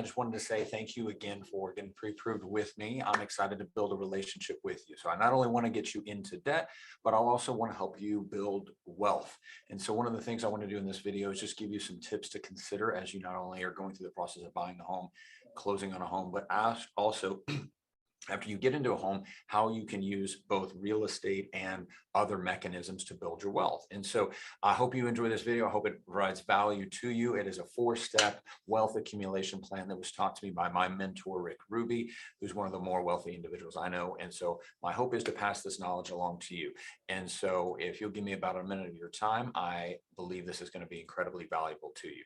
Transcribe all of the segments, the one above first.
just wanted to say thank you again for getting pre-approved with me. I'm excited to build a relationship with you. So I not only want to get you into debt, but I'll also want to help you build wealth. And so one of the things I want to do in this video is just give you some tips to consider as you not only are going through the process of buying a home, closing on a home, but also after you get into a home, how you can use both real estate and other mechanisms to build your wealth. And so I hope you enjoy this video. I hope it provides value to you. It is a 4-step wealth accumulation plan that was taught to me by my mentor, Rick Ruby, who's one of the more wealthy individuals I know. And so my hope is to pass this knowledge along to you. And so if you'll give me about a minute of your time, I believe this is going to be incredibly valuable to you.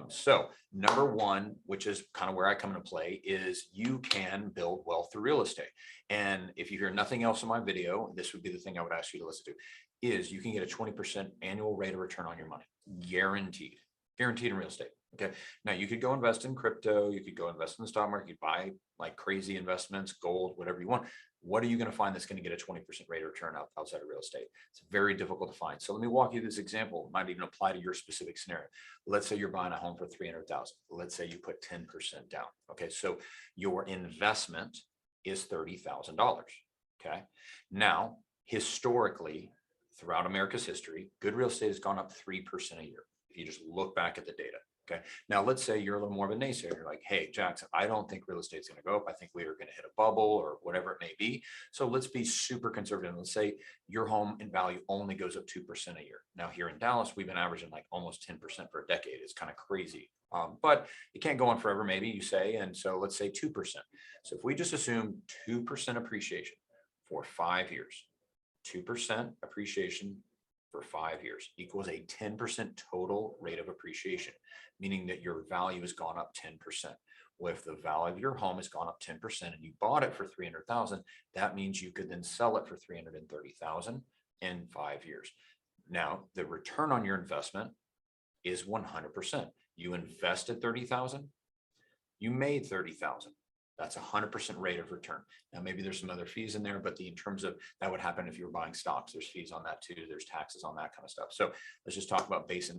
So number one, which is kind of where I come into play, is you can build wealth through real estate. And if you hear nothing else in my video, this would be the thing I would ask you to listen to, is you can get a 20% annual rate of return on your money, guaranteed in real estate. Okay. Now you could go invest in crypto. You could go invest in the stock market, you could buy like crazy investments, gold, whatever you want. What are you going to find that's going to get a 20% rate of return outside of real estate? It's very difficult to find. So let me walk you through this example. It might even apply to your specific scenario. Let's say you're buying a home for $300,000. Let's say you put 10% down. Okay. So your investment is $30,000. Okay. Now, historically, throughout America's history, good real estate has gone up 3% a year. If you just look back at the data. Okay. Now let's say you're a little more of a naysayer. You're like, hey, Jackson, I don't think real estate's going to go up. I think we are going to hit a bubble or whatever it may be. So let's be super conservative. Let's say your home in value only goes up 2% a year. Now here in Dallas, we've been averaging like almost 10% for a decade. It's kind of crazy. But it can't go on forever, maybe you say. And so let's say 2%. So if we just assume 2% appreciation for 5 years, 2% appreciation for 5 years equals a 10% total rate of appreciation, meaning that your value has gone up 10%. Well, if the value of your home has gone up 10% and you bought it for $300,000, that means you could then sell it for $330,000 in 5 years. Now, the return on your investment is 100%. You invested $30,000, you made $30,000. That's 100% rate of return. Now, maybe there's some other fees in there, but in terms of that would happen if you were buying stocks, there's fees on that too. There's taxes on that kind of stuff. So let's just talk about base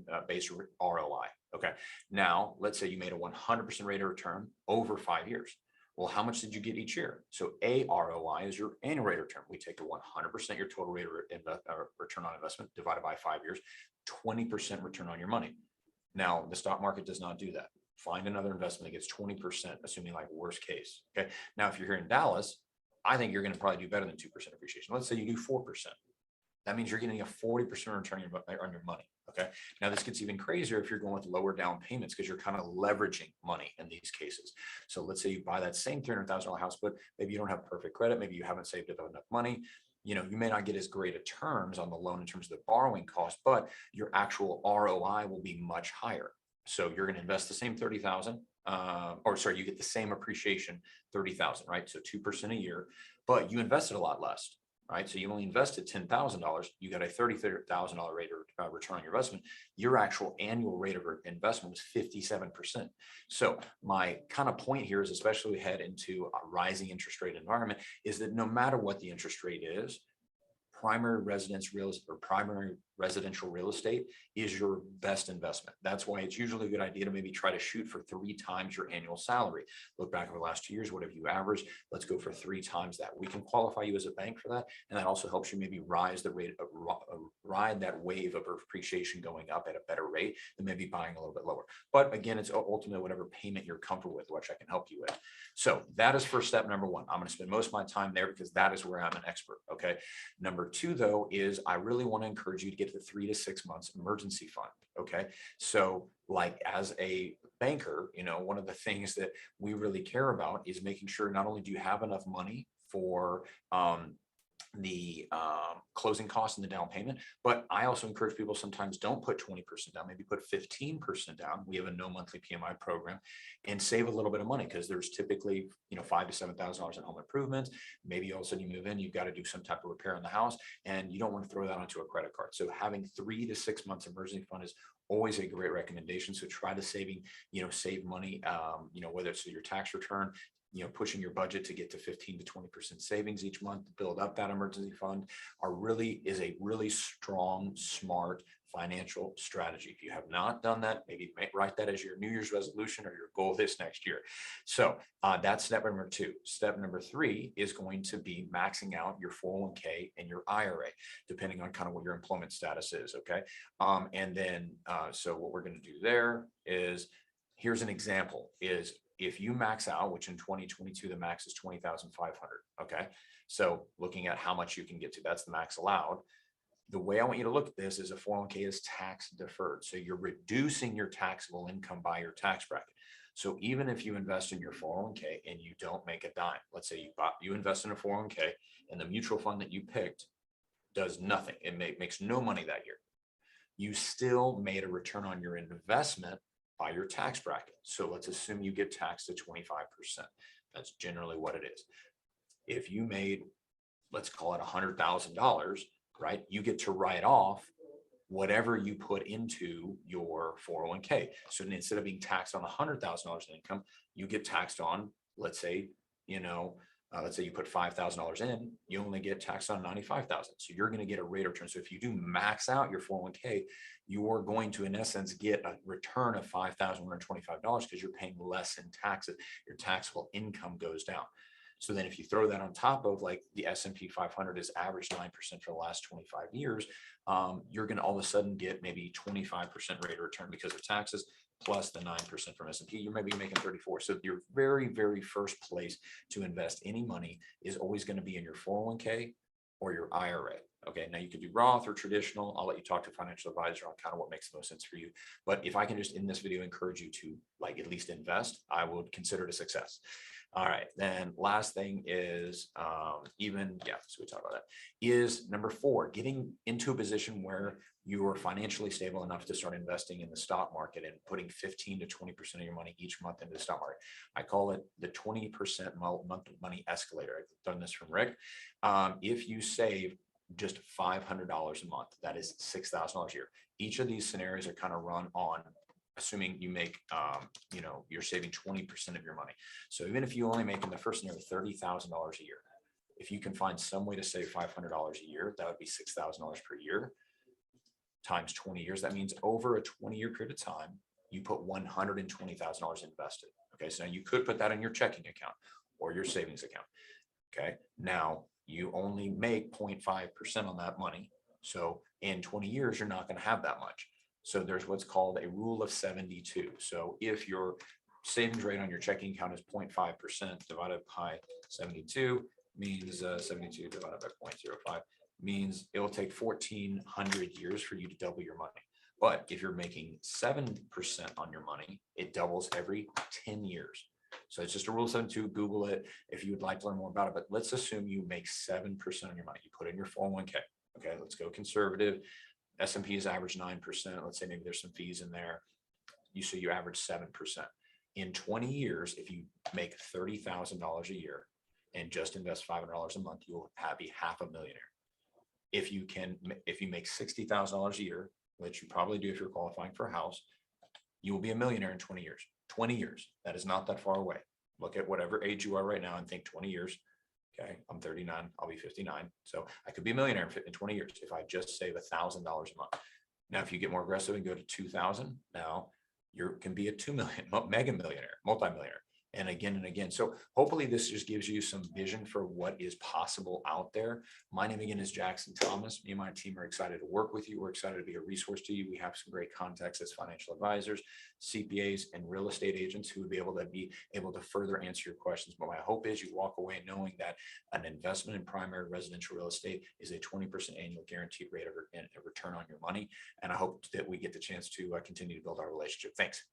ROI. Okay. Now let's say you made a 100% rate of return over 5 years. Well, how much did you get each year? So ROI is your annual rate of return. We take a 100% your total rate of return on investment divided by 5 years, 20% return on your money. Now the stock market does not do that. Find another investment that gets 20%, assuming like worst case. Okay. Now, if you're here in Dallas, I think you're going to probably do better than 2% appreciation. Let's say you do 4%. That means you're getting a 40% return on your money. Okay. Now this gets even crazier if you're going with lower down payments because you're kind of leveraging money in these cases. So let's say you buy that same $300,000 house, but maybe you don't have perfect credit. Maybe you haven't saved up enough money. You know, you may not get as great a terms on the loan in terms of the borrowing cost, but your actual ROI will be much higher. So you're going to invest the same 30,000, you get the same appreciation, 30,000, right? So 2% a year, but you invested a lot less, right? So you only invested $10,000. You got a $30,000 rate of return on your investment. Your actual annual rate of investment was 57%. So my kind of point here is, especially we head into a rising interest rate environment, is that no matter what the interest rate is, primary residential real estate is your best investment. That's why it's usually a good idea to maybe try to shoot for 3 times your annual salary. Look back over the last 2 years, what have you averaged? Let's go for 3 times that. We can qualify you as a bank for that. And that also helps you maybe ride that wave of appreciation going up at a better rate than maybe buying a little bit lower. But again, it's ultimately whatever payment you're comfortable with, which I can help you with. So that is first step number 1. I'm going to spend most of my time there because that is where I'm an expert. Okay. Number 2, though, is I really want to encourage you to get the 3 to 6 months emergency fund. Okay. So like as a banker, you know, one of the things that we really care about is making sure not only do you have enough money for the closing costs and the down payment, but I also encourage people sometimes don't put 20% down, maybe put 15% down. We have a no monthly PMI program and save a little bit of money because there's typically, you know, $5,000 to $7,000 in home improvements. Maybe all of a sudden you move in, you've got to do some type of repair in the house and you don't want to throw that onto a credit card. So having 3 to 6 months emergency fund is always a great recommendation. So try to save money, whether it's your tax return, pushing your budget to get to 15 to 20% savings each month to build up that emergency fund is a really strong, smart financial strategy. If you have not done that, maybe write that as your New Year's resolution or your goal this next year. So that's step number 2. Step number 3 is going to be maxing out your 401k and your IRA, depending on kind of what your employment status is. Okay. And then, so what we're going to do there is, here's an example, is if you max out, which in 2022, the max is 20,500. Okay. So looking at how much you can get to, that's the max allowed. The way I want you to look at this is a 401k is tax deferred. So you're reducing your taxable income by your tax bracket. So even if you invest in your 401k and you don't make a dime, let's say you invest in a 401k and the mutual fund that you picked does nothing, it makes no money that year, you still made a return on your investment by your tax bracket. So let's assume you get taxed at 25%. That's generally what it is. If you made, let's call it $100,000, right? You get to write off whatever you put into your 401k. So instead of being taxed on $100,000 in income, you get taxed on, let's say, let's say you put $5,000 in, you only get taxed on $95,000. So you're going to get a rate of return. So if you do max out your 401k, you are going to, in essence, get a return of $5,125 because you're paying less in taxes. Your taxable income goes down. So then if you throw that on top of, like, the S&P 500 has averaged 9% for the last 25 years, you're going to all of a sudden get maybe 25% rate of return because of taxes, plus the 9% from S&P, you're maybe making 34. So your very, very first place to invest any money is always going to be in your 401k or your IRA. Okay, now you can do Roth or traditional. I'll let you talk to a financial advisor on kind of what makes the most sense for you. But if I can just in this video encourage you to, like, at least invest, I would consider it a success. All right, then last thing is so we talked about that, is number 4, getting into a position where you are financially stable enough to start investing in the stock market and putting 15 to 20% of your money each month into the stock market. I call it the 20% money escalator. I've done this from Rick. If you save just $500 a month, that is $6,000 a year. Each of these scenarios are kind of run on assuming you make, you're saving 20% of your money. So even if you only make in the first scenario $30,000 a year, if you can find some way to save $500 a year, that would be $6,000 per year times 20 years. That means over a 20-year period of time, you put $120,000 invested. Okay, so now you could put that in your checking account or your savings account. Okay, now you only make 0.5% on that money. So in 20 years, you're not going to have that much. So there's what's called a rule of 72. So if your savings rate on your checking account is 0.5% divided by 72 means 72 divided by 0.05 means it will take 1,400 years for you to double your money. But if you're making 7% on your money, it doubles every 10 years. So it's just a rule of 72. Google it if you would like to learn more about it. But let's assume you make 7% on your money. You put in your 401k. Okay, let's go conservative. S&P is average 9%. Let's say maybe there's some fees in there. So you average 7%. In 20 years, if you make $30,000 a year and just invest $500 a month, you'll be half a millionaire. If you make $60,000 a year, which you probably do if you're qualifying for a house, you will be a millionaire in 20 years. 20 years. That is not that far away. Look at whatever age you are right now and think 20 years. Okay, I'm 39, I'll be 59. So I could be a millionaire in 20 years if I just save $1,000 a month. Now, if you get more aggressive and go to 2,000, now you can be a 2 million mega millionaire, multimillionaire, and again. So hopefully this just gives you some vision for what is possible out there. My name again is Jackson Thomas. Me and my team are excited to work with you. We're excited to be a resource to you. We have some great contacts as financial advisors, CPAs, and real estate agents who would be able to further answer your questions. But my hope is you walk away knowing that an investment in primary residential real estate is a 20% annual guaranteed rate of return on your money. And I hope that we get the chance to continue to build our relationship. Thanks.